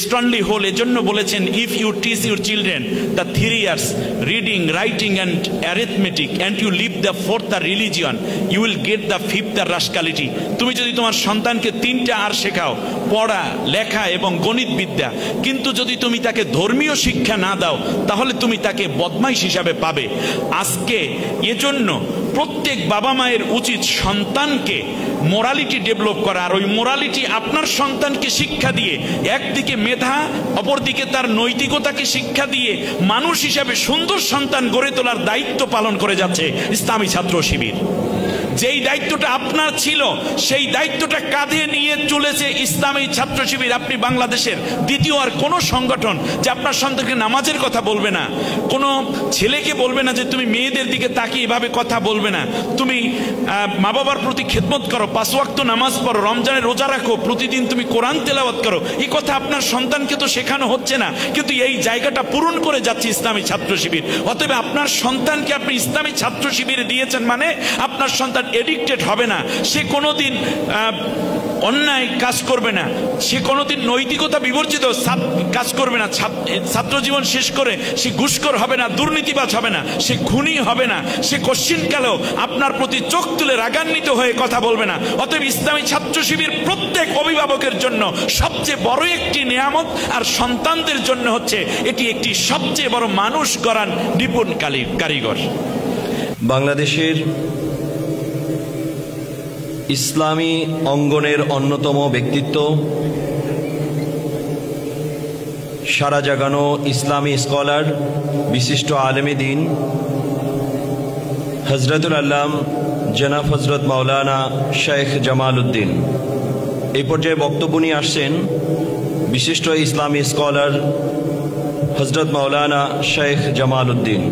Strongly hold এজন্য বলেছেন, if you teach your children the 3 years reading, writing and arithmetic and you leave the 4th religion, you will get the 5th rascality. তুমি যদি তোমার সন্তানকে 3টা আর শেখাও, পড়া, লেখা এবং গণিত বিদ্যা, কিন্তু যদি তুমি তাকে ধর্মীয় শিক্ষা না দাও, তাহলে তুমি তাকে বদমাইশ হিসাবে পাবে। আজকে এজন্য প্রত্যেক বাবা মায়ের উচিত সন্তানকে মোরালিটি ডেভেলপ করা, আর ওই মোরালিটি আপনার সন্তানকে শিক্ষা দিয়ে, একদিকে মেধা, অপরদিকে তার নৈতিকতাকে শিক্ষা দিয়ে মানুষ হিসাবে সুন্দর সন্তান গড়ে তোলার দায়িত্ব পালন করে যাচ্ছে ইসলামী ছাত্র শিবির। যেই দায়িত্বটা আপনার ছিল, সেই দায়িত্বটা কাঁধে নিয়ে চলেছে ইসলামী ছাত্র শিবির। আপনি বাংলাদেশের দ্বিতীয় আর কোনো সংগঠন যে আপনার সন্তানকে নামাজের কথা বলবে না, কোনো ছেলেকে বলবে না যে তুমি মেয়েদের দিকে তাকিয়ে এভাবে কথা বলবে না, তুমি মা বাবার প্রতি খেদমত করো, 5 ওয়াক্ত নামাজ পড়ো, রমজানের রোজা রাখো, প্রতিদিন তুমি কোরআন তেলাওয়াত করো। এই কথা আপনার সন্তানকে তো শেখানো হচ্ছে না, কিন্তু এই জায়গাটা পূরণ করে যাচ্ছে ইসলামী ছাত্র শিবির। অতএব আপনার সন্তানকে আপনি ইসলামী ছাত্র শিবিরে দিয়েছেন মানে আপনার সন্তান এডিক্টেড হবে না, সে কোনোদিন অন্যায় কাজ করবে না, সে কোনোদিন নৈতিকতা বিবর্জিত কাজ করবে না, ছাত্র জীবন শেষ করে সে ঘুষখোর হবে না, দুর্নীতিবাজ হবে না, সে খুনি হবে না, সে কোশ্চিনকালেও আপনার প্রতি চোখ তুলে রাগান্বিত হয়ে কথা বলবে না। অতএব ইসলামী ছাত্র শিবির প্রত্যেক অভিভাবকের জন্য সবচেয়ে বড় একটি নিয়ামত, আর সন্তানদের জন্য হচ্ছে এটি একটি সবচেয়ে বড় মানুষ গড়ার নিপুণ কারিগর। বাংলাদেশের ইসলামী অঙ্গনের অন্যতম ব্যক্তিত্ব, সারা জাগানো ইসলামী স্কলার, বিশিষ্ট আলেমে দ্বীন হজরতুল আল্লাম জনাব হজরত মাওলানা শেখ জামাল উদ্দিন। এই পর্যায়ে বক্তব্য নিয়ে আসছেন বিশিষ্ট ইসলামী স্কলার হজরত মাওলানা শেখ জামাল উদ্দিন।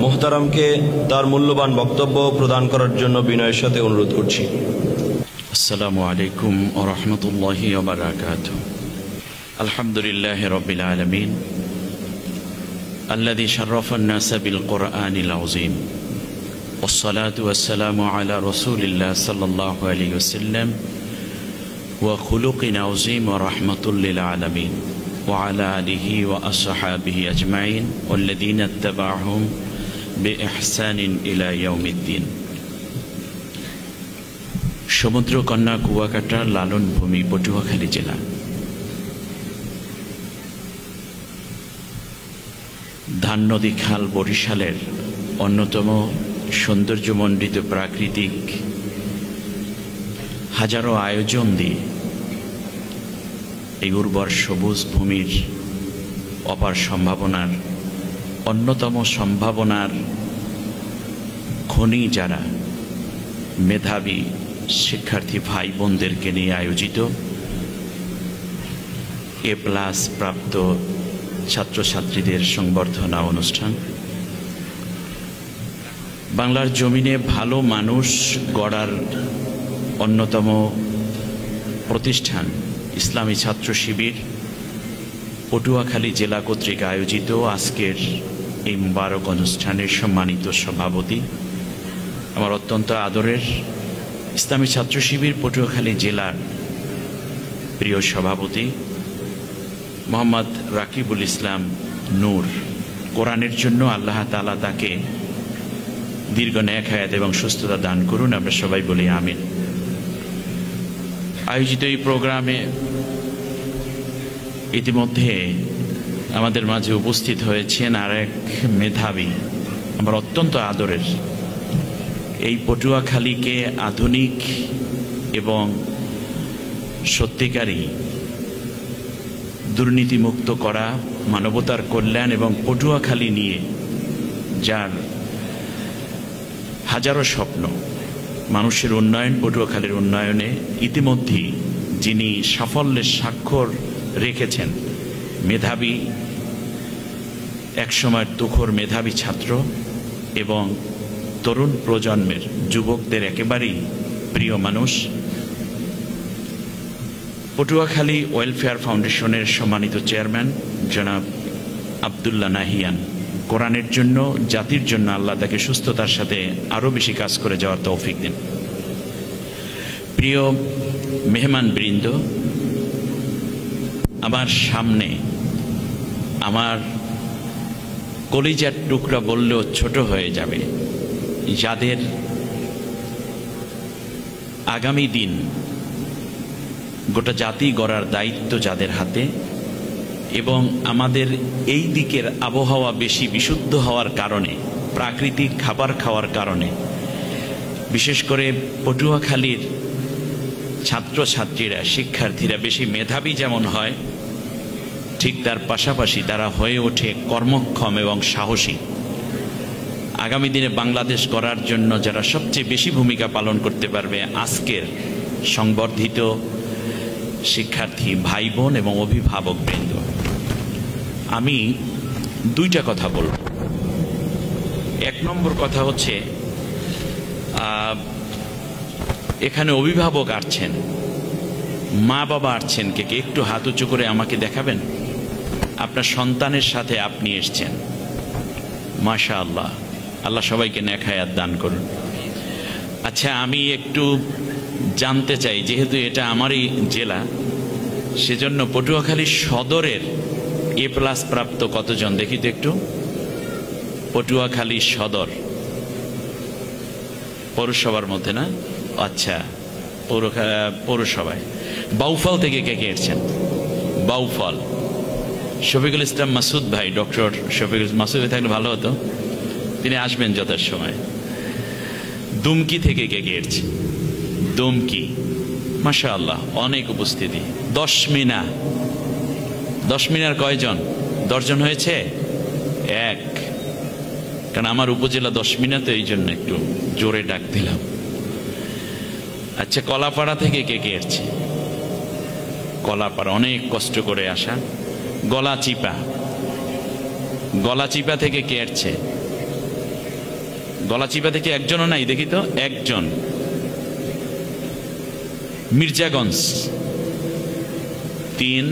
মোহতারামকে তার মূল্যবান বক্তব্য প্রদান করার জন্য বিনয়ের সাথে অনুরোধ করছি। আসসালামু আলাইকুম ওয়া রাহমাতুল্লাহি ওয়া বারাকাতুহু। আলহামদুলিল্লাহি রাব্বিল আলামিন আল্লাযী শাররাফা আন-নাসা বিল কুরআনিল আযীম ওয়াস সালাতু ওয়াস সালামু আলা রাসূলিল্লাহ সাল্লাল্লাহু আলাইহি ওয়াসাল্লাম ওয়া খুলুকিন আযীম ওয়া রাহমাতুল লিল আলামিন ওয়া আলা আলিহি ওয়া আসহাবিহি আজমাইন ওয়াল্লাযীনা ইত্তাবা'হুম বিইহসানিন ইলা ইয়াউমিদ্দিন। সমুদ্রকন্যা কুয়াকাটা, লালন ভূমি, পটুয়াখালী জেলা। ধান নদী খাল বরিশালের অন্যতম সৌন্দর্যমণ্ডিত প্রাকৃতিক হাজারো আয়োজন দিয়ে এই উর্বর সবুজ ভূমির অপার সম্ভাবনার অন্যতম সম্ভাবনার খনি যারা মেধাবী শিক্ষার্থী ভাই বোনদেরকে নিয়ে আয়োজিত A+ প্রাপ্ত ছাত্রছাত্রীদের সংবর্ধনা অনুষ্ঠান। বাংলার জমিনে ভালো মানুষ গড়ার অন্যতম প্রতিষ্ঠান ইসলামী ছাত্র শিবির পটুয়াখালী জেলা কর্তৃক আয়োজিত আজকের এই মুবারক অনুষ্ঠানের সম্মানিত সভাপতি, আমার অত্যন্ত আদরের ইসলামী ছাত্র শিবির পটুয়াখালী জেলার প্রিয় সভাপতি মোহাম্মদ রাকিবুল ইসলাম নূর, কোরআনের জন্য আল্লাহ তাআলা তাকে দীর্ঘ নেক হায়াত এবং সুস্থতা দান করুন, আমরা সবাই বলি আমিন। আয়োজিত এই প্রোগ্রামে ইতিমধ্যে আমাদের মাঝে উপস্থিত হয়েছেন আর এক মেধাবী, আমার অত্যন্ত আদরের, এই পটুয়াখালীকে আধুনিক এবং সত্যিকারী দুর্নীতিমুক্ত করা, মানবতার কল্যাণ এবং পটুয়াখালী নিয়ে যার হাজারো স্বপ্ন, মানুষের উন্নয়ন, পটুয়াখালীর উন্নয়নে ইতিমধ্যেই যিনি সাফল্যের স্বাক্ষর রেখেছেন, মেধাবী, একসময় তুখোর মেধাবী ছাত্র এবং তরুণ প্রজন্মের যুবকদের একেবারেই প্রিয় মানুষ, পটুয়াখালী ওয়েলফেয়ার ফাউন্ডেশনের সম্মানিত চেয়ারম্যান জনাব আব্দুল্লাহ নাহিয়ান, কোরআনের জন্য, জাতির জন্য আল্লাহ তাকে সুস্থতার সাথে আরও বেশি কাজ করে যাওয়ার তৌফিক দিন। প্রিয় মেহমান বৃন্দ, আমার সামনে আমার কলিজার টুকরা বললেও ছোট হয়ে যাবে, যাদের আগামী দিন গোটা জাতি গড়ার দায়িত্ব যাদের হাতে, এবং আমাদের এই দিকের আবহাওয়া বেশি বিশুদ্ধ হওয়ার কারণে, প্রাকৃতিক খাবার খাওয়ার কারণে, বিশেষ করে পটুয়াখালীর ছাত্রছাত্রীরা, শিক্ষার্থীরা বেশি মেধাবী যেমন হয়, ঠিক তার পাশাপাশি তারা হয়ে ওঠে কর্মক্ষম এবং সাহসী। আগামী দিনে বাংলাদেশ গড়ার জন্য যারা সবচেয়ে বেশি ভূমিকা পালন করতে পারবে আজকের সংবর্ধিত শিক্ষার্থী ভাই বোন এবং অভিভাবকবৃন্দ। আমি দুইটা কথা বলব। এক নম্বর কথা হচ্ছে, এখানে অভিভাবক আসছেন, মা বাবা আসছেন, কে কে একটু হাত উঁচু করে আমাকে দেখাবেন আপনার সন্তানের সাথে আপনি এসছেন। মাশাআল্লাহ, আল্লাহ সবাইকে নেক হায়াত দান করুন। আচ্ছা, আমি একটু জানতে চাই, যেহেতু এটা আমারই জেলা, সেজন্য পটুয়াখালী সদরের A+ প্রাপ্ত কতজন দেখি তো একটু। পটুয়াখালী সদর পৌরসভার মধ্যে না? আচ্ছা, পৌরসভায়। বাউফল থেকে কে কে এসেছেন? বাউফল শফিকুল ইসলাম মাসুদ ভাই, ডক্টর শফিকুল মাসুদ ভাই থাকলে ভালো হতো, তিনি আসবেন যথাসময়। দুমকি থেকে কে কে এসেছে? দুমকি, মাশাআল্লাহ, অনেক উপস্থিতি। 10 মিনার কয়জন? 10 জন হয়েছে? এক, কারণ আমার উপজেলা 10 মিনা, তো এই জন্য একটু জোরে ডাক দিলাম। আচ্ছা, কলাপাড়া থেকে কে কে এসছে? কলাপাড়া অনেক কষ্ট করে আসা। গলাচিপা থেকে কে এসছে? গলাচিপা থেকে একজনও নাই দেখি তো, একজন। মির্জাগঞ্জ 3,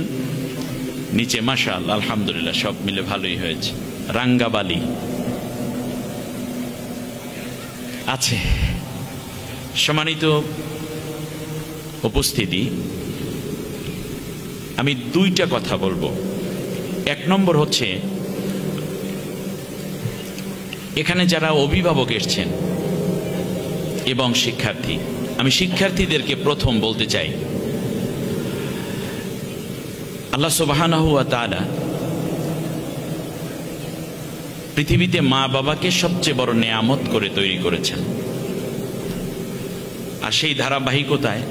নিচে মাশাআল্লাহ আলহামদুলিল্লাহ সব মিলে ভালোই হয়েছে। রাঙ্গাবালি আছে। সম্মানিত উপস্থিতি, আমি দুইটা কথা বলবো। এক নম্বর হচ্ছে, এখানে যারা অভিভাবক এসছেন এবং শিক্ষার্থী, আমি শিক্ষার্থীদেরকে প্রথম বলতে চাই, আল্লাহ সুবহানাহু ওয়া তাআলা পৃথিবীতে মা বাবাকে সবচেয়ে বড় নেয়ামত করে তৈরি করেছেন। আর সেই ধারাবাহিকতায়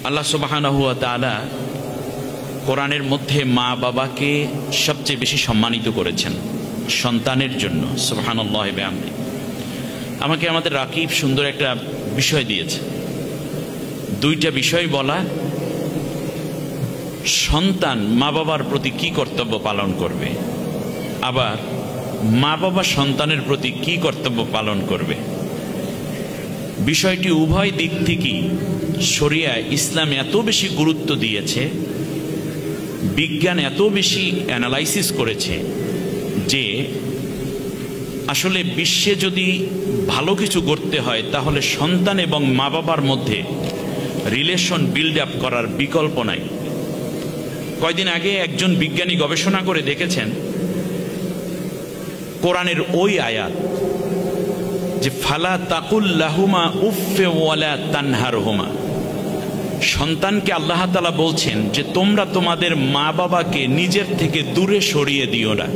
আল্লাহ সুবহানাহু ওয়া তাআলা কোরআনের মধ্যে মা বাবাকে সবচেয়ে বেশি সম্মানিত করেছেন সন্তানের জন্য। সুবহানাল্লাহ ওয়া বিহামদিহি। আমাকে আমাদের রাকিব সুন্দর একটা বিষয় দিয়েছে, দুইটা বিষয় বলা, সন্তান মা বাবার প্রতি কি কর্তব্য পালন করবে, আবার মা বাবা সন্তানের প্রতি কি কর্তব্য পালন করবে। বিষয়টি উভয় দিক থেকেই শরিয়ায় ইসলাম এত বেশি গুরুত্ব দিয়েছে, বিজ্ঞান এত বেশি অ্যানালাইসিস করেছে যে আসলে বিশ্বে যদি ভালো কিছু করতে হয় তাহলে সন্তান এবং মা বাবার মধ্যে রিলেশন বিল্ড আপ করার বিকল্প নাই। কয়দিন আগে একজন বিজ্ঞানী গবেষণা করে দেখেছেন, কোরআনের ওই আয়াত যে ফালা তাকুল লাহুমা উফে ওয়ালা তানহারহুমা, সন্তানকে আল্লাহ তাআলা বলছেন যে তোমরা তোমাদের মা বাবাকে নিজের থেকে দূরে সরিয়ে দিও না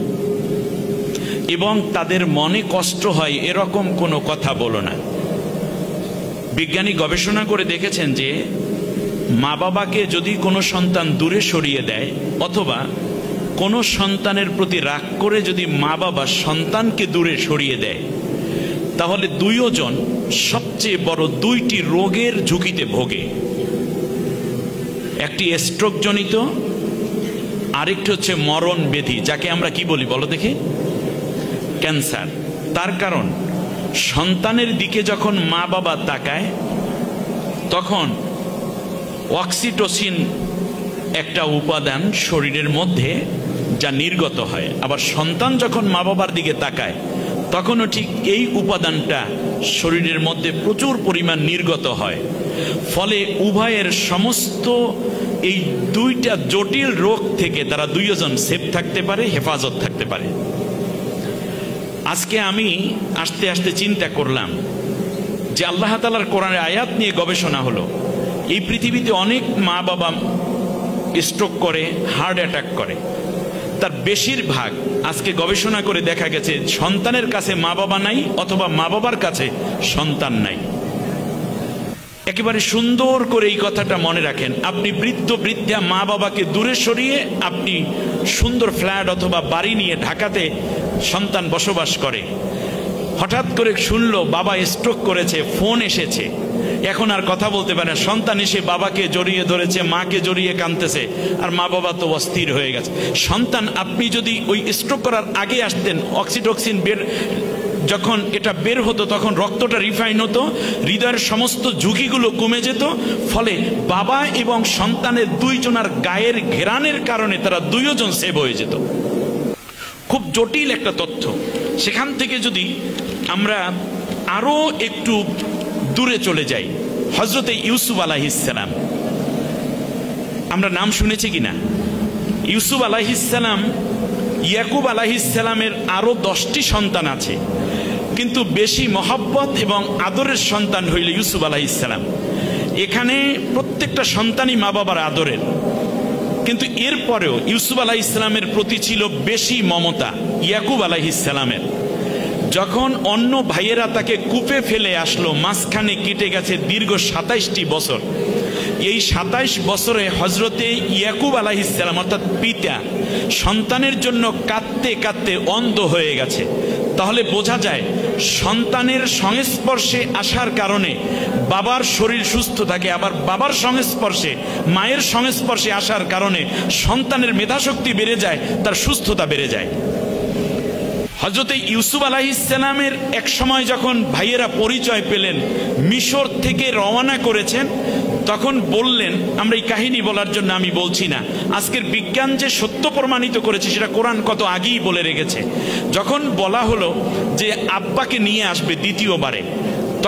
এবং তাদের মনে কষ্ট হয় এরকম কোনো কথা বলো না। বিজ্ঞানী গবেষণা করে দেখেছেন যে মা বাবাকে যদি কোনো সন্তান দূরে সরিয়ে দেয় অথবা কোনো সন্তানের প্রতি রাগ করে যদি মা বাবা সন্তানকে দূরে সরিয়ে দেয়, তাহলে দুইজন সবচেয়ে বড় দুইটি রোগের ঝুঁকিতে ভোগে। একটি স্ট্রোক জনিত, আরেকটি হচ্ছে মরণ ব্যাধি, যাকে আমরা কি বলি বলো দেখি? ক্যান্সার। তার কারণ সন্তানের দিকে যখন মা বাবা তাকায় তখন অক্সিটোসিন একটা উপাদান শরীরের মধ্যে যা নির্গত হয়, আবার সন্তান যখন মা বাবার দিকে তাকায় তখনও ঠিক এই উপাদানটা শরীরের মধ্যে প্রচুর পরিমাণ নির্গত হয়। ফলে উভয়ের সমস্ত এই দুইটা জটিল রোগ থেকে তারা দুইজন সেফ থাকতে পারে, হেফাজত থাকতে পারে। আজকে আমি আস্তে আস্তে চিন্তা করলাম যে আল্লাহ তাআলার কোরআনের আয়াত নিয়ে গবেষণা হলো। এই পৃথিবীতে অনেক মা বাবা স্ট্রোক করে, হার্ট অ্যাটাক করে, তার বেশিরভাগ আজকে গবেষণা করে দেখা গেছে সন্তানের কাছে মা বাবা নাই, অথবা মা বাবার কাছে সন্তান নাই। একেবারে সুন্দর করে এই কথাটা মনে রাখেন। আপনি বৃদ্ধ বৃদ্ধা মা বাবাকে দূরে সরিয়ে আপনি সুন্দর ফ্ল্যাট অথবা বাড়ি নিয়ে ঢাকাতে সন্তান বসবাস করে, হঠাৎ করে শুনলো বাবা স্ট্রোক করেছে, ফোন এসেছে, এখন আর কথা বলতে পারে না। সন্তান এসে বাবাকে জড়িয়ে ধরেছে, মাকে জড়িয়ে কাঁদতেছে, আর মা বাবা তো অস্থির হয়ে গেছে। সন্তান আপনি যদি ওই স্ট্রোক করার আগে আসতেন, অক্সিটোক্সিন যখন এটা বের হতো তখন রক্তটা রিফাইন হতো, হৃদয়ের সমস্ত ঝুঁকিগুলো কমে যেত। ফলে বাবা এবং সন্তানের দুইজনের গায়ের ঘেরানের কারণে তারা দুইজন সেভ হয়ে যেত। খুব জটিল একটা তথ্য। সেখান থেকে যদি আমরা আরো একটু দূরে চলে যাই, হযরতে ইউসুফ আলাইহিস সালাম, আমরা নাম শুনেছি কিনা? ইউসুফ আলাইহিস সালাম, ইয়াকুব আলাইহিস সালামের আরো 10টি সন্তান আছে, কিন্তু বেশি মহব্বত এবং আদরের সন্তান হইল ইউসুফ আলাইহিস সালাম। এখানে প্রত্যেকটা সন্তানই মা বাবার আদরের, কিন্তু এরপরেও ইউসুফ আলাইহিস সালামের প্রতি ছিল বেশি মমতা ইয়াকুব আলাইহিস সালামের। যখন অন্য ভাইয়েরা তাকে কূপে ফেলে আসলো, মাঝখানে কেটে গেছে দীর্ঘ 27টি বছর। এই 27 বছরে হযরতে ইয়াকুব আলাইহিস সালাম অর্থাৎ পিতা সন্তানের জন্য কাঁদতে কাঁদতে অন্ধ হয়ে গেছে। তাহলে বোঝা যায় সন্তানের সংস্পর্শে আসার কারণে বাবার শরীর সুস্থ থাকে, আবার বাবার সংস্পর্শে, মায়ের সংস্পর্শে আসার কারণে সন্তানের মেধাশক্তি বেড়ে যায়, তার সুস্থতা বেড়ে যায়। হযরতে ইউসুফ আলাইহিস সালামের এক সময় যখন ভাইয়েরা পরিচয় পেলেন, মিশর থেকে রওনা করেছেন, তখন বললেন, আমরা এই কাহিনী বলার জন্য আমি বলছি না, আজকের বিজ্ঞান যে সত্য প্রমাণিত করেছে সেটা কোরআন কত আগেই বলে রেখেছে। যখন বলা হলো যে আব্বাকে নিয়ে আসবে দ্বিতীয়বারে,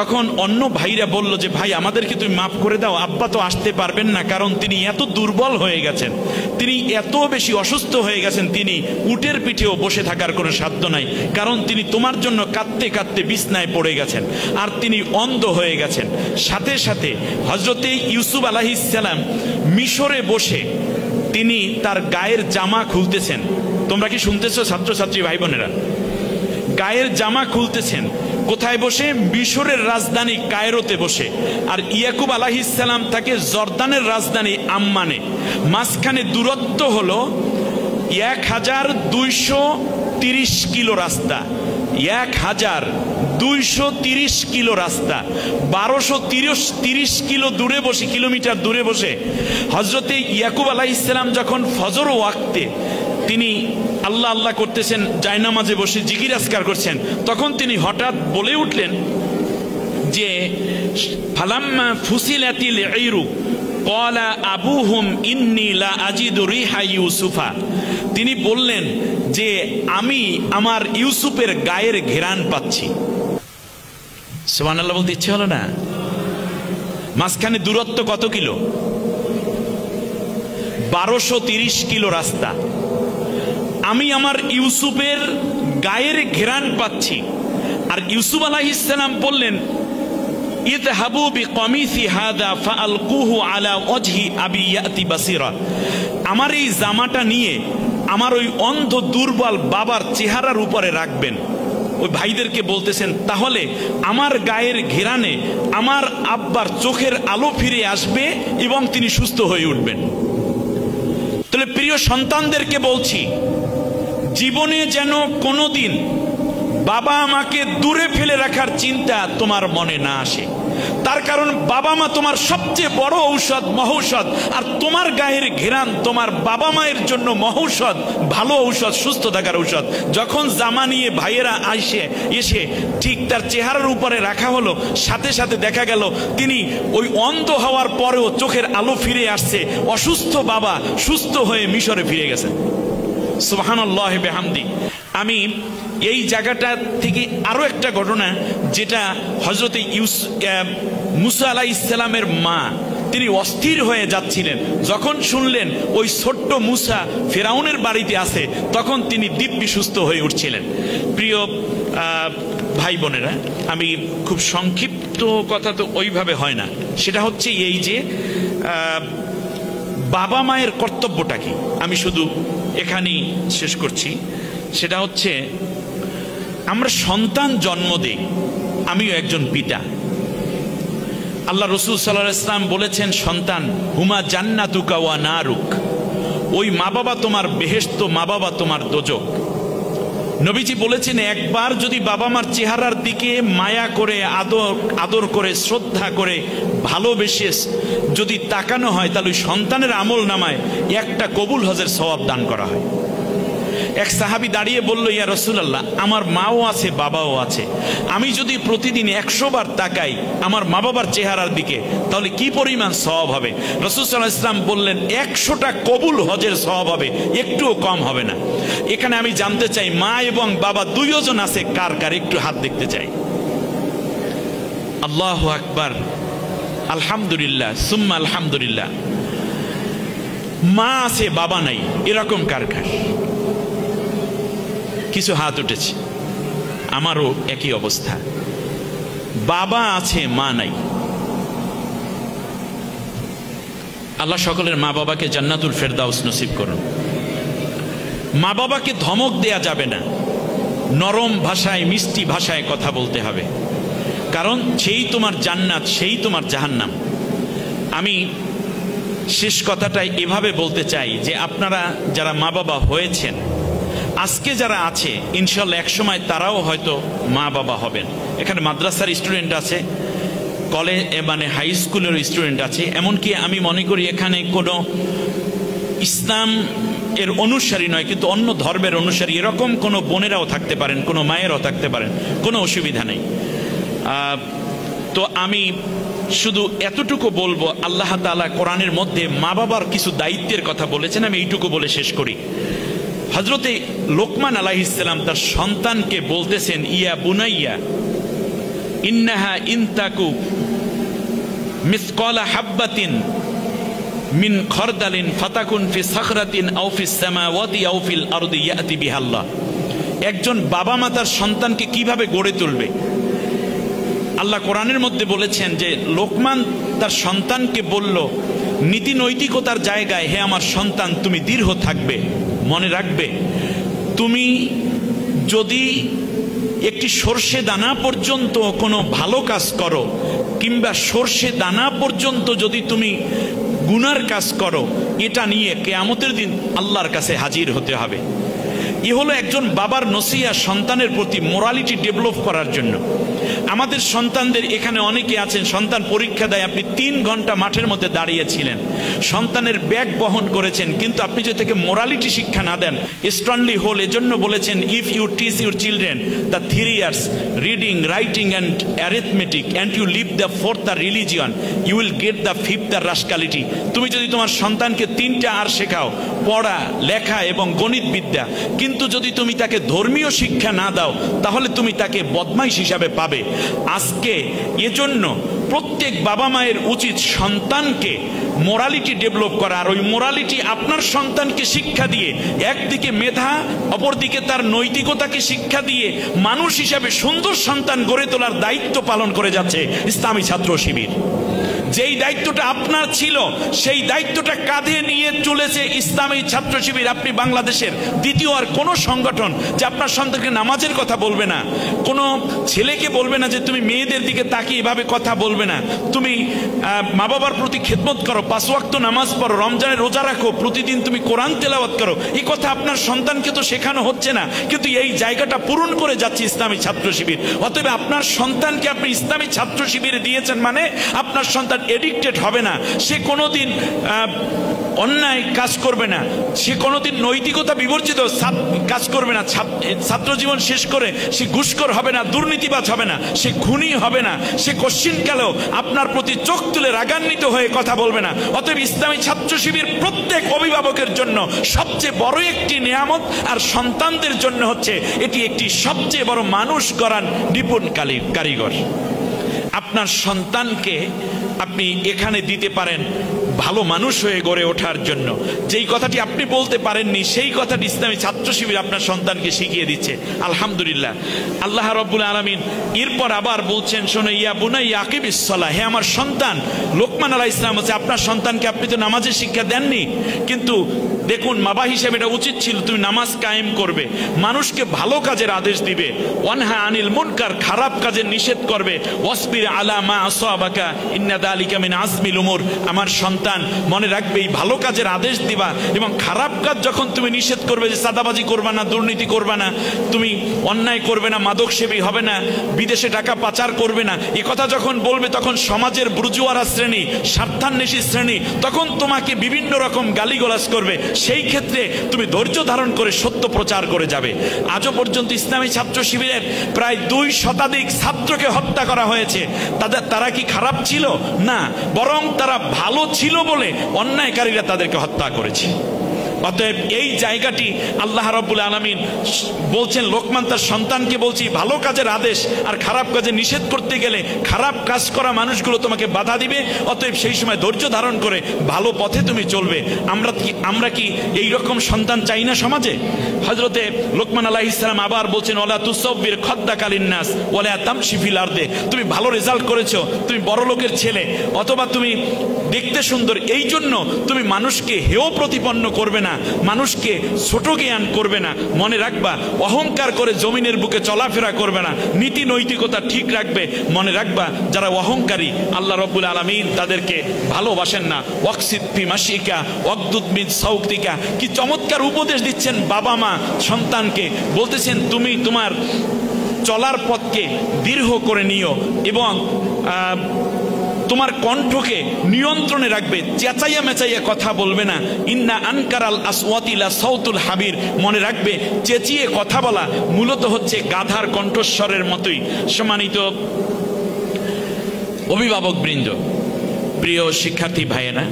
তখন অন্য ভাইরা বলল যে ভাই আমাদেরকে তুমি মাফ করে দাও, আব্বা তো আসতে পারবেন না, কারণ তিনি এত দুর্বল হয়ে গেছেন, তিনি এত বেশি অসুস্থ হয়ে গেছেন, তিনি উটের পিঠেও বসে থাকার কোনো সাধ্য নাই, কারণ তিনি তোমার জন্য কাঁদতে কাঁদতে বিছনায় পড়ে গেছেন, আর তিনি অন্ধ হয়ে গেছেন। সাথে সাথে হযরতে ইউসুফ আলাইহিস সালাম মিশরে বসে তিনি তার গায়ের জামা খুলতেছেন। তোমরা কি শুনতেছো ছাত্রছাত্রী ভাই বোনেরা? গায়ের জামা খুলতেছেন কোথায় বসে? মিশরের রাজধানী কায়রোতে বসে। আর ইয়াকুব আলাইহিস সালাম তাকে জর্দানের রাজধানী আম্মানে। মাঝখানে দূরত্ব হলো 1230 কিলো রাস্তা, 1230 কিলো রাস্তা, 1230 কিলো দূরে বসে, কিলোমিটার দূরে বসে হযরতে ইয়াকুব আলাইহিস সালাম যখন ফজর ওয়াক্তে তিনি আল্লাহ আল্লাহ করতেছেন, জায়নামাজে বসে জিকির আজকার করছেন, তখন তিনি হঠাৎ বলে উঠলেন যে ফালাম্মা ফুসিলাতিল ইরু ক্বালা আবুহুম ইন্নী লা আজিদু রিহা ইউসুফা। তিনি বললেন যে আমি আমার ইউসুফের গায়ের ঘেরান পাচ্ছি। সুবহানাল্লাহ বলতে ইচ্ছে হলো না? মাঝখানে দূরত্ব কত কিলো? 1230 কিলো রাস্তা। আমি আমার ইউসুফের গায়ের ঘেরান পাচ্ছি। আর ইউসুফ আলাইহিস সালাম বললেন ইযহাবু বিকামিসি হাযা ফাআলকুহু আলা ওয়াজহি আবি ইয়াতি বাসীরা। আমার এই জামাটা নিয়ে আমার ওই অন্ধ দুর্বল বাবার চেহারার উপরে রাখবেন। ওই ভাইদেরকে বলতেছেন তাহলে আমার গায়ের ঘেরানে আমার আব্বার চোখের আলো ফিরে আসবে এবং তিনি সুস্থ হয়ে উঠবেন। তাহলে প্রিয় সন্তানদেরকে বলছি, জীবনে যেন কোনোদিন বাবা আমাকে দূরে ফেলে রাখার চিন্তা তোমার মনে না আসে। তার কারণ বাবা মা তোমার সবচেয়ে বড় ঔষধ, মহৌষধ। আর তোমার গায়ের ঘেরান তোমার বাবা মায়ের জন্য মহৌষধ, ভালো ঔষধ, সুস্থ থাকার ঔষধ। যখন জামা নিয়ে ভাইয়েরা এসে ঠিক তার চেহারার উপরে রাখা হলো, সাথে সাথে দেখা গেল তিনি ওই অন্ধ হওয়ার পরেও চোখের আলো ফিরে আসছে। অসুস্থ বাবা সুস্থ হয়ে মিশরে ফিরে গেছেন। সুবহানাল্লাহি বিহামদি। আমি এই জায়গাটা থেকে আরো একটা ঘটনা, যেটা হযরতে মুসা আলাইহিস সালামের মা, তিনি অস্থির হয়ে যাচ্ছিলেন যখন শুনলেন ওই ছোট্ট মুসা ফেরাউনের বাড়িতে আছে, তখন তিনি দিব্যি সুস্থ হয়ে উঠছিলেন। প্রিয় ভাই বোনেরা, আমি খুব সংক্ষিপ্ত কথা তো ওইভাবে হয় না, সেটা হচ্ছে এই যে বাবা মায়ের কর্তব্যটা কি, আমি শুধু এখানেই শেষ করছি। সেটা হচ্ছে আমরা সন্তান জন্ম দেই, আমিও একজন পিতা। আল্লাহ রসুল সাল্লাল্লাহু আলাইহি ওয়াসাল্লাম বলেছেন, সন্তান হুমা জান্নাতুকা ওয়া নারুক, ওই মা বাবা তোমার বেহেশত, মা বাবা তোমার দোজক। নবীজি বলেছেন, একবার যদি বাবা মার চেহারার দিকে মায়া করে, আদর করে, শ্রদ্ধা করে, ভালোবেসে যদি তাকানো হয়, তাহলে ওই সন্তানের আমল নামায় একটা কবুল হজের সওয়াব দান করা হয়। এক সাহাবী দাঁড়িয়ে বলল, ইয়া রাসূলুল্লাহ, আমার মাও আছে বাবাও আছে, আমি যদি প্রতিদিন 100 বার তাকাই আমার মা বাবার চেহারার দিকে, তাহলে কি পরিমাণ সওয়াব হবে? রাসূল সাল্লাল্লাহু আলাইহি ওয়াসাল্লাম বললেন, 100টা কবুল হজের সওয়াব হবে, একটুও কম হবে না। এখানে আমি জানতে চাই, মা এবং বাবা দুইজন আছে, কার কার একটু হাত দেখতে চাই। আল্লাহু আকবার, আলহামদুলিল্লাহ, সুম্মা আলহামদুলিল্লাহ। মা আছে বাবা নাই, এরকম কার কার? কিছু হাত উঠেছে, আমারও একই অবস্থা। বাবা আছে মা নাই। আল্লাহ সকলের মা বাবাকে জান্নাতুল ফেরদাউস নসিব করুন। মা বাবাকে ধমক দেয়া যাবে না, নরম ভাষায়, মিষ্টি ভাষায় কথা বলতে হবে, কারণ সেই তোমার জান্নাত, সেই তোমার জাহান্নাম। আমি শেষ কথাটাই এভাবে বলতে চাই যে আপনারা যারা মা বাবা হয়েছেন, আজকে যারা আছে, ইনশাল্লাহ একসময় তারাও হয়তো মা বাবা হবেন। এখানে মাদ্রাসার স্টুডেন্ট আছে, কলেজ মানে হাই স্কুলের স্টুডেন্ট আছে, এমনকি আমি মনে করি এখানে কোনো ইসলাম এর অনুসারী নয় কিন্তু অন্য ধর্মের অনুসারী এরকম কোনো বোনেরাও থাকতে পারেন, কোনো মায়েরাও থাকতে পারেন, কোনো অসুবিধা নেই। তো আমি শুধু এতটুকু বলবো, আল্লাহ তাআলা কোরআনের মধ্যে মা বাবার কিছু দায়িত্বের কথা বলেছেন, আমি এইটুকু বলে শেষ করি। হযরতে লোকমান আলাইহিস সালাম তার সন্তানকে বলতেছেন, ইয়া বুনাইয়া ইন্নাহা ইনতাকু মিসকালা হাববাতিন মিন খরদালিন ফাতাকুন ফি সাখরাতিন আও ফিস সামাওয়াতি আও ফিল আরদি ইয়াতি বিহাল্লাহ। একজন বাবা মা তার সন্তানকে কিভাবে গড়ে তুলবে, আল্লাহ কোরআনের মধ্যে বলেছেন যে লোকমান তার সন্তানকে বলল, নীতি নৈতিকতার জায়গায় হে আমার সন্তান তুমি দৃঢ় থাকবে, মনে রাখবে তুমি যদি একটি সর্ষে দানা পর্যন্ত কোনো ভালো কাজ করো, কিংবা সর্ষে দানা পর্যন্ত যদি তুমি গুনার কাজ করো, এটা নিয়ে কিয়ামতের দিন আল্লাহর কাছে হাজির হতে হবে। এ হলো একজন বাবার নসিহত সন্তানের প্রতি, মোরালিটি ডেভেলপ করার জন্য। আমাদের সন্তানদের এখানে অনেকে আছেন, সন্তান পরীক্ষা দেয়, আপনি 3 ঘন্টা মাঠের মধ্যে দাঁড়িয়েছিলেন, সন্তানের ব্যাগ বহন করেছেন, কিন্তু আপনি যদি তাকে মোরালিটি শিক্ষা না দেন, স্ট্রংলি হোল। এজন্য বলেছেন, if you teach your children the 3 years reading, writing and arithmetic and you leave the 4th the religion, you will get the 5th the rascality। তুমি যদি তোমার সন্তানকে 3টা আর শেখাও, পড়া, লেখা এবং গণিত বিদ্যা, কিন্তু যদি তুমি তাকে ধর্মীয় শিক্ষা না দাও, তাহলে তুমি তাকে বদমাইশ হিসাবে পাবে। আজকে এজন্য প্রত্যেক বাবা মায়ের উচিত সন্তানকে মোরালিটি ডেভেলপ করা, আর ওই মোরালিটি আপনার সন্তানকে শিক্ষা দিয়ে, একদিকে মেধা, অপরদিকে তার নৈতিকতাকে শিক্ষা দিয়ে মানুষ হিসাবে সুন্দর সন্তান গড়ে তোলার দায়িত্ব পালন করে যাচ্ছে ইসলামী ছাত্র শিবির। যেই দায়িত্বটা আপনার ছিল, সেই দায়িত্বটা কাঁধে নিয়ে চলেছে ইসলামী ছাত্র শিবির। আপনি বাংলাদেশের দ্বিতীয় আর কোনো সংগঠন যে আপনার সন্তানকে নামাজের কথা বলবে না, কোনো ছেলেকে বলবে না যে তুমি মেয়েদের দিকে তাকিয়ে এভাবে কথা বলবে না, তুমি মা বাবার প্রতি খেদমত করো, 5 ওয়াক্ত নামাজ পড়ো, রমজানের রোজা রাখো, প্রতিদিন তুমি কোরআন তেলাওয়াত করো। এই কথা আপনার সন্তানকে তো শেখানো হচ্ছে না, কিন্তু এই জায়গাটা পূরণ করে যাচ্ছে ইসলামী ছাত্র শিবির। অতএব আপনার সন্তানকে আপনি ইসলামী ছাত্র শিবিরে দিয়েছেন মানে আপনার সন্তান এডিক্টেড হবে না, সে কোনোদিন অন্যায় কাজ করবে না, সে কোনোদিন নৈতিকতা বিবর্জিত কাজ করবে না, ছাত্র জীবন শেষ করে সে ঘুষখোর হবে না, দুর্নীতিবাজ হবে না, সে খুনি হবে না, সে কোশ্চিনকালেও আপনার প্রতি চোখ তুলে রাগান্বিত হয়ে কথা বলবে না। অতএব ইসলামী ছাত্র শিবির প্রত্যেক অভিভাবকের জন্য সবচেয়ে বড় একটি নিয়ামত, আর সন্তানদের জন্য হচ্ছে এটি একটি সবচেয়ে বড় মানুষ গড়ার নিপুণ কারিগর। আপনার সন্তানকে আপনি এখানে দিতে পারেন ভালো মানুষ হয়ে গড়ে ওঠার জন্য। যেই কথাটি আপনি বলতে পারেননি সেই কথাটি ইসলামী ছাত্র শিবির আপনার সন্তানকে শিখিয়ে দিচ্ছে। আলহামদুলিল্লাহ। আল্লাহ রাব্বুল আলামিন এরপর আবার বলছেন, শোনো, ইয়া বুনাইয়া আকিমিস সালাহ, হে আমার সন্তান। লোকমান আলাইহিস সালাম হচ্ছে আপনার সন্তানকে আপনি তো নামাজের শিক্ষা দেননি, কিন্তু দেখুন মা বাবা হিসেবে এটা উচিত ছিল তুমি নামাজ কায়েম করবে, মানুষকে ভালো কাজের আদেশ দিবে, ওয়ানহা আনিল মুনকার, খারাপ কাজের নিষেধ করবে, ওয়াসবির আলা মা আসাবাকা ইন্না যালিকা মিন আজমিল উমুর। আমার সন্তান মনে রাখবে এই ভালো কাজের আদেশ দিবা এবং খারাপ কাজ যখন তুমি নিষেধ করবে, যে সাদাবাজি করবা না, দুর্নীতি করবা না, তুমি অন্যায় করবে না, মাদক সেবী হবে না, বিদেশে টাকা পাচার করবে না, এ কথা যখন বলবে তখন সমাজের বুর্জুয়ারা শ্রেণী, স্বার্থান্বেষী শ্রেণী তখন তোমাকে বিভিন্ন রকম গালিগালাজ করবে। সেই ক্ষেত্রে তুমি ধৈর্য ধারণ করে সত্য প্রচার করে যাবে। আজও পর্যন্ত ইসলামী ছাত্র শিবিরের প্রায় 2 শতাধিক ছাত্রকে হত্যা করা হয়েছে। তারা কি খারাপ ছিল? না, বরং তারা ভালো ছিল বলে অন্যায়কারীরা তাদেরকে হত্যা করেছে। অতএব এই জায়গাটি আল্লাহ রাব্বুল আলামিন বলছেন, লোকমান তার সন্তানকে বলছি ভালো কাজের আদেশ আর খারাপ কাজে নিষেধ করতে গেলে খারাপ কাজ করা মানুষগুলো তোমাকে বাধা দিবে। অতএব সেই সময় ধৈর্য ধারণ করে ভালো পথে তুমি চলবে। আমরা কি এই রকম সন্তান চাই না সমাজে? হযরতে লোকমান আলাইহিস সালাম আবার বলছেন, ওয়ালা তুসাব্বির খাদ্দাকালিন নাস ওয়ালা তামশি ফিল আরদে। তুমি ভালো রেজাল্ট করেছো, তুমি বড় লোকের ছেলে, অথবা তুমি দেখতে সুন্দর, এই জন্য তুমি মানুষকে হেয় প্রতিপন্ন করবে না, মানুষকে ছোট জ্ঞান করবে না। মনে রাখবা, অহংকার করে জমিনের বুকে চলাফেরা করবে না, নীতি নৈতিকতা ঠিক রাখবে। মনে রাখবা, যারা অহংকারী আল্লাহ রাব্বুল আলামিন তাদেরকে ভালোবাসেন না। ওয়াকসিদ ফি মাশিকা ওয়াকদুদ মিন সাউতিকা। কি চমৎকার উপদেশ দিচ্ছেন বাবা মা সন্তানকে, বলতেছেন তুমি তোমার চলার পথকে দীর্ঘ করে নিও এবং তোমার কণ্ঠকে নিয়ন্ত্রণে রাখবে, চেঁচাইয়া মেচাইয়া কথা বলবে না। ইন্না আনকারাল আসওয়াতি লা সাউতুল হাবির। মনে রাখবে, চেঁচিয়ে কথা বলা মূলত হচ্ছে গাধার কণ্ঠস্বরের মতোই। সম্মানিত অভিভাবক বৃন্দ, প্রিয় শিক্ষার্থী ভাইয়েরা,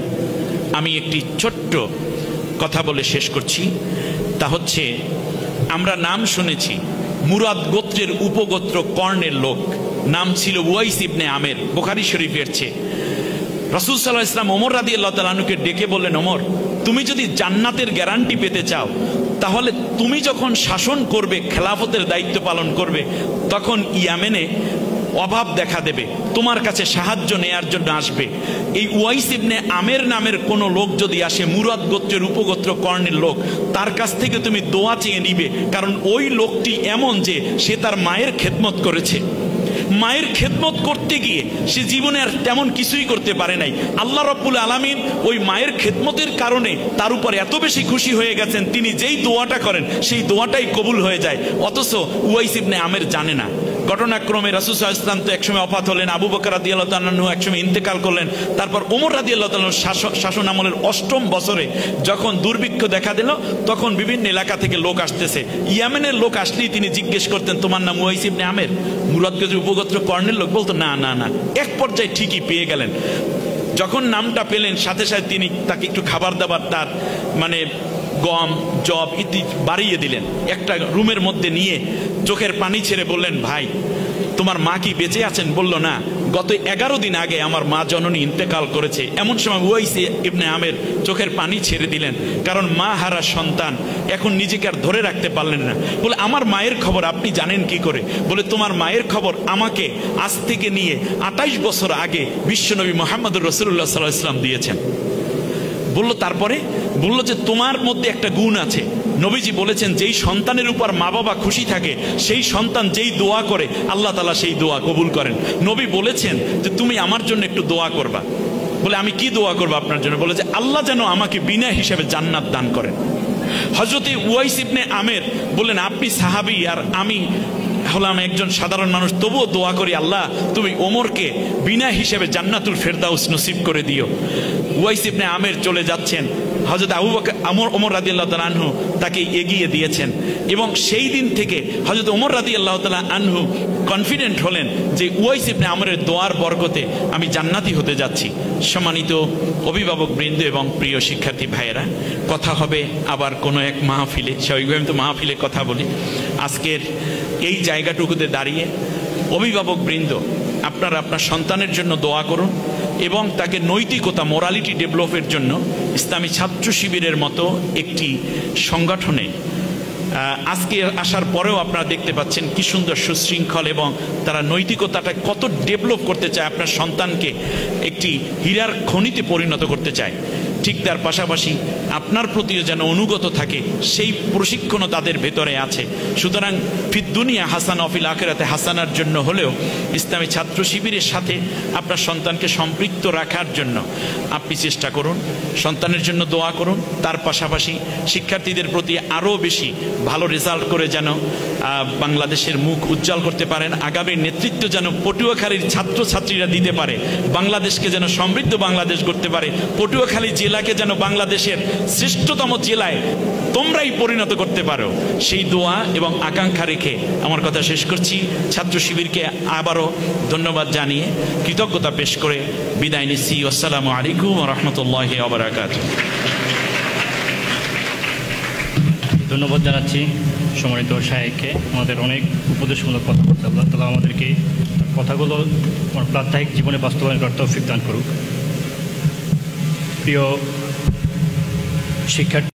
আমি একটি ছোট্ট কথা বলে শেষ করছি। তা হচ্ছে, আমরা নাম শুনেছি মুরাদ গোত্রের উপগোত্র কর্ণের লোক, নাম ছিল উয়াইস ইবনে আমের। বুখারী শরীফে এসেছে, রাসূল সাল্লাল্লাহু আলাইহি ওয়াসাল্লাম ওমর রাদিয়াল্লাহু তাআলা আনহুকে ডেকে বললেন, ওমর, তুমি যদি জান্নাতের গ্যারান্টি পেতে চাও, তাহলে তুমি যখন শাসন করবে, খেলাফতের দায়িত্ব পালন করবে, তখন ইয়ামেনে অভাব দেখা দেবে, তোমার কাছে সাহায্য নেয়ার জন্য আসবে। এই উয়াইস ইবনে আমের নামের কোনো লোক যদি আসে, মুরাদ গোত্রের উপগোত্র কর্ণের লোক, তার কাছ থেকে তুমি দোয়া চেয়ে নিবে। কারণ ওই লোকটি এমন যে সে তার মায়ের খেদমত করেছে, মায়ের খেদমত করতে গিয়ে সে জীবনে আর তেমন কিছুই করতে পারে নাই। আল্লাহ রাব্বুল আলামিন ওই মায়ের খেদমতের কারণে তার উপর এত বেশি খুশি হয়ে গেছেন, তিনি যেই দোয়াটা করেন সেই দোয়াটাই কবুল হয়ে যায়। অথচ উয়াইস ইবনে আমের জানে না। ঘটনাক্রমে রাসূল সাল্লাল্লাহু আলাইহি ওয়াসাল্লাম তো একসময় ওফাত হলেন, আবু বকর রাদিয়াল্লাহু তাআলা আনহু একসময় ইন্তেকাল করলেন, তারপর ওমর রাদিয়াল্লাহু তাআলা শাসন আমলের ৮ম বছরে যখন দুর্ভিক্ষ দেখা দিল, তখন বিভিন্ন এলাকা থেকে লোক আসতেছে। ইয়ামেনের লোক আসলেই তিনি জিজ্ঞেস করতেন, তোমার নাম উয়াইস ইবনে আমের, মুরাদ গোত্রের উপগোত্র কর্ণের লোক? বলতো না না না। এক পর্যায়ে ঠিকই পেয়ে গেলেন। যখন নামটা পেলেন, সাথে সাথে তিনি তাকে একটু খাবার দাবার, তার মানে গম, জব ইত্যাদি বাড়িয়ে দিলেন। একটা রুমের মধ্যে নিয়ে চোখের পানি ছেড়ে বললেন, ভাই, তোমার মা কি বেঁচে আছেন? বলল, না, গত 11 দিন আগে আমার মা জননী ইন্তেকাল করেছে। এমন সময় উয়াইস ইবনে আমের চোখের পানি ছেড়ে দিলেন, কারণ মা হারা সন্তান এখন নিজেকে আর ধরে রাখতে পারলেন না। বলে, আমার মায়ের খবর আপনি জানেন কি করে? বলে, তোমার মায়ের খবর আমাকে আজ থেকে নিয়ে 28 বছর আগে বিশ্বনবী মুহাম্মদুর রাসূলুল্লাহ সাল্লাল্লাহু আলাইহি ওয়াসাল্লাম দিয়েছেন। বলল, তারপরে? বলল যে তোমার মধ্যে একটা গুণ আছে। নবীজি বলেছেন, যেই সন্তানের উপর মা বাবা খুশি থাকে, সেই সন্তান যেই দোয়া করে আল্লাহ তাআলা সেই দোয়া কবুল করেন। নবী বলেছেন যে তুমি আমার জন্য একটু দোয়া করবা। বলে, আমি কি দোয়া করবো আপনার জন্য? বলে যে আল্লাহ যেন আমাকে বিনা হিসাবে জান্নাত দান করেন। হযরত উয়াইস ইবনে আমের বললেন, আপনি সাহাবী আর আমি হলাম একজন সাধারণ মানুষ, তবুও দোয়া করি আল্লাহ তুমি ওমরকে বিনা হিসেবে জান্নাতুল ফেরদাউস নসিব করে দিও। উয়াইস ইবনে আমের চলে যাচ্ছেন, হযরত আবু বকর ওমর রাদিয়াল্লাহু তাআলা আনহু তাকে এগিয়ে দিয়েছেন, এবং সেই দিন থেকে হযরত ওমর রাদিয়াল্লাহু তাআলা আনহু কনফিডেন্ট হলেন যে উয়াইস ইবনে আমরের দোয়ার বরকতে আমি জান্নাতি হতে যাচ্ছি। সম্মানিত অভিভাবক বৃন্দ এবং প্রিয় শিক্ষার্থী ভাইয়েরা, কথা হবে আবার কোনো এক মাহফিলে, স্বাভাবিকভাবে আমি তো মাহফিলে কথা বলি। আজকের এই জায়গাটুকুতে দাঁড়িয়ে অভিভাবক বৃন্দ আপনারা আপনার সন্তানের জন্য দোয়া করুন এবং তাকে নৈতিকতা, মোরালিটি ডেভেলপের জন্য ইসলামী ছাত্র শিবিরের মতো একটি সংগঠনে আজকে আসার পরেও আপনারা দেখতে পাচ্ছেন কি সুন্দর সুশৃঙ্খল, এবং তারা নৈতিকতাটা কত ডেভেলপ করতে চায়, আপনার সন্তানকে একটি হীরার খনিতে পরিণত করতে চায়। ঠিক তার পাশাপাশি আপনার প্রতিও যেন অনুগত থাকে, সেই প্রশিক্ষণও তাদের ভেতরে আছে। সুতরাং ফিদ দুনিয়া হাসানা ফিল আখিরাতে হাসানার জন্য হলেও ইসলামী ছাত্র শিবিরের সাথে আপনার সন্তানকে সম্পৃক্ত রাখার জন্য আপনি চেষ্টা করুন, সন্তানের জন্য দোয়া করুন। তার পাশাপাশি শিক্ষার্থীদের প্রতি আরও বেশি ভালো রেজাল্ট করে যেন বাংলাদেশের মুখ উজ্জ্বল করতে পারেন, আগামীর নেতৃত্ব যেন পটুয়াখালীর ছাত্রছাত্রীরা দিতে পারে, বাংলাদেশকে যেন সমৃদ্ধ বাংলাদেশ করতে পারে, পটুয়াখালী জেলাকে যেন বাংলাদেশের শ্রেষ্ঠতম জেলায় তোমরাই পরিণত করতে পারো, সেই দোয়া এবং আকাঙ্ক্ষা রেখে আমার কথা শেষ করছি। ছাত্র শিবিরকে আবারও ধন্যবাদ জানিয়ে কৃতজ্ঞতা পেশ করে বিদায় নিচ্ছি। আসসালামু আলাইকুম ওয়া রাহমাতুল্লাহি ওয়া বারাকাতুহু। ধন্যবাদ জানাচ্ছি সম্মানিত শায়েখকে, আমাদের অনেক উপদেশমূলক কথা বলতে। আল্লাহ তাআলা আমাদেরকে কথাগুলো আমার প্রাত্যহিক জীবনে বাস্তবায়ন করার তৌফিক দান করুক। প্রিয় শিক্ষার্থী